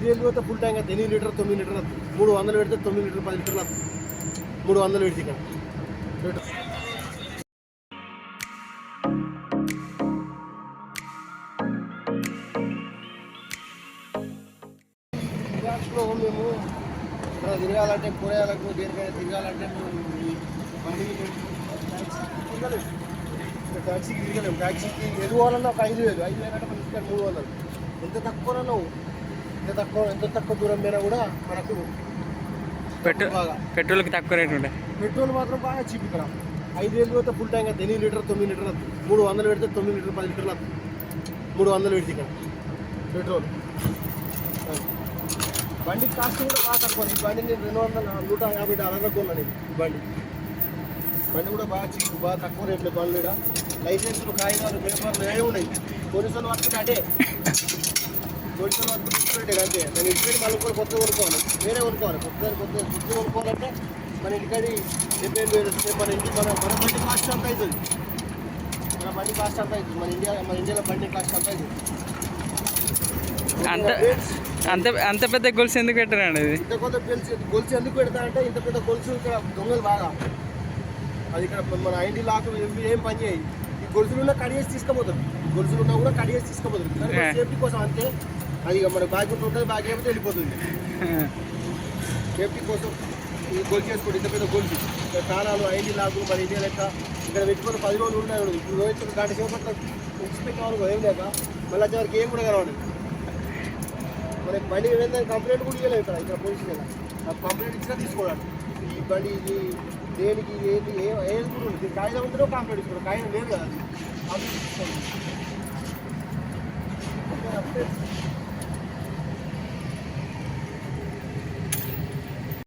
5,000 పోతే full tank అయితే 8 litre 9 litre 300 పెడితే 9 లీటర్ 10 లీటర్లు 300 పెడితే ఇక్కడ లో మేము ఇక్కడ తిరగాలంటే కూరగాయలకు దేనికైనా తిరగాలంటే మేము ఈ బండి తిరగలేము, ట్యాక్సీకి తిరగలేము. ట్యాక్సీకి ఎదుకోవాలన్నా ఒక 5,000 అంటే మన ఇక్కడ 300. ఎంత తక్కువనో ఎంత తక్కువ దూరం పోయినా కూడా మనకు పెట్రోల్కి తక్కువ రేటు ఉంటాయి. పెట్రోల్ మాత్రం బాగా చీప్ ఇక్కడ. 5,000 పోతే ఫుల్ ట్యాంక్ అయితే 8 లీటర్ 9 లీటర్ 300 పెడితే 9 లీటర్ 10 లీటర్లు 300 పెడితే ఇక్కడ పెట్రోల్. బండి కాస్ట్ కూడా బాగా తక్కువ. ఈ బండి నేను $150 కొన్నాను. ఈ బండి కూడా బాగా చీప్, బాగా తక్కువ రేట్లు బండ్లు కూడా. లైసెన్సులు కాగితాలు పేపర్లు ఏమి ఉన్నాయి. పోలీసులు పట్టుకుంటే అంటే పోలీసులు పట్టుకుంటే అంతే. మన ఇంటికి మళ్ళీ కూడా కొత్త కొనుక్కోవాలి, వేరే కొనుక్కోవాలి. కొత్త కొనుక్కోవాలంటే మన ఇంటికాడి 70,000 మన బండి కాస్ట్ అంత అవుతుంది. మన ఇండియాలో బండి కాస్ట్ అంత అవుతుంది. అంత పెద్ద గొలుసు ఎందుకు పెట్టారండి? ఇది ఇంత కొత్త గొలుసు ఎందుకు పెడతారంటే ఇంత పెద్ద గొలుసు ఇక్కడ దొంగలు బాగా. అది ఇక్కడ మన ఐడి లాక్ ఏం పని చేయి. ఈ గొలుసులున్నా కడిగేసి తీసుకుపోతారు. గొలుసులున్నా కూడా కడిగేసి తీసుకుపోతారు. సేఫ్టీ కోసం అంతే. అది మన బ్యాగ్ ఉంటుంది, బ్యాగ్ ఏమైతే వెళ్ళిపోతుంది. సేఫ్టీ కోసం ఈ గొలుసు చేసుకోండి. ఇంత పెద్ద గొలుసు తాళాలు ఐడి లాకు మన ఇండియా లెక్క ఇక్కడ పెట్టుకొని 10 రోజులు ఉన్నాయి. ఇప్పుడు రోజు గంట సేపు అట్లా పెట్టేవాళ్ళు ఏం లేక మళ్ళీ వచ్చేవారికి ఏం కూడా కనబడదు. మనకి బండి ఏదైనా కంప్లైంట్ కూడా ఇవ్వలేదు ఇక్కడ పోలీసు మీద. కంప్లైంట్ ఇచ్చినా తీసుకోవడానికి ఈ బండి ఇది దేనికి ఏది కూడా ఉంది. కాగితం ఉంటేనే కంప్లైంట్ ఇచ్చుకోవడం, కాగితం లేదు కదా అది తీసుకోండి.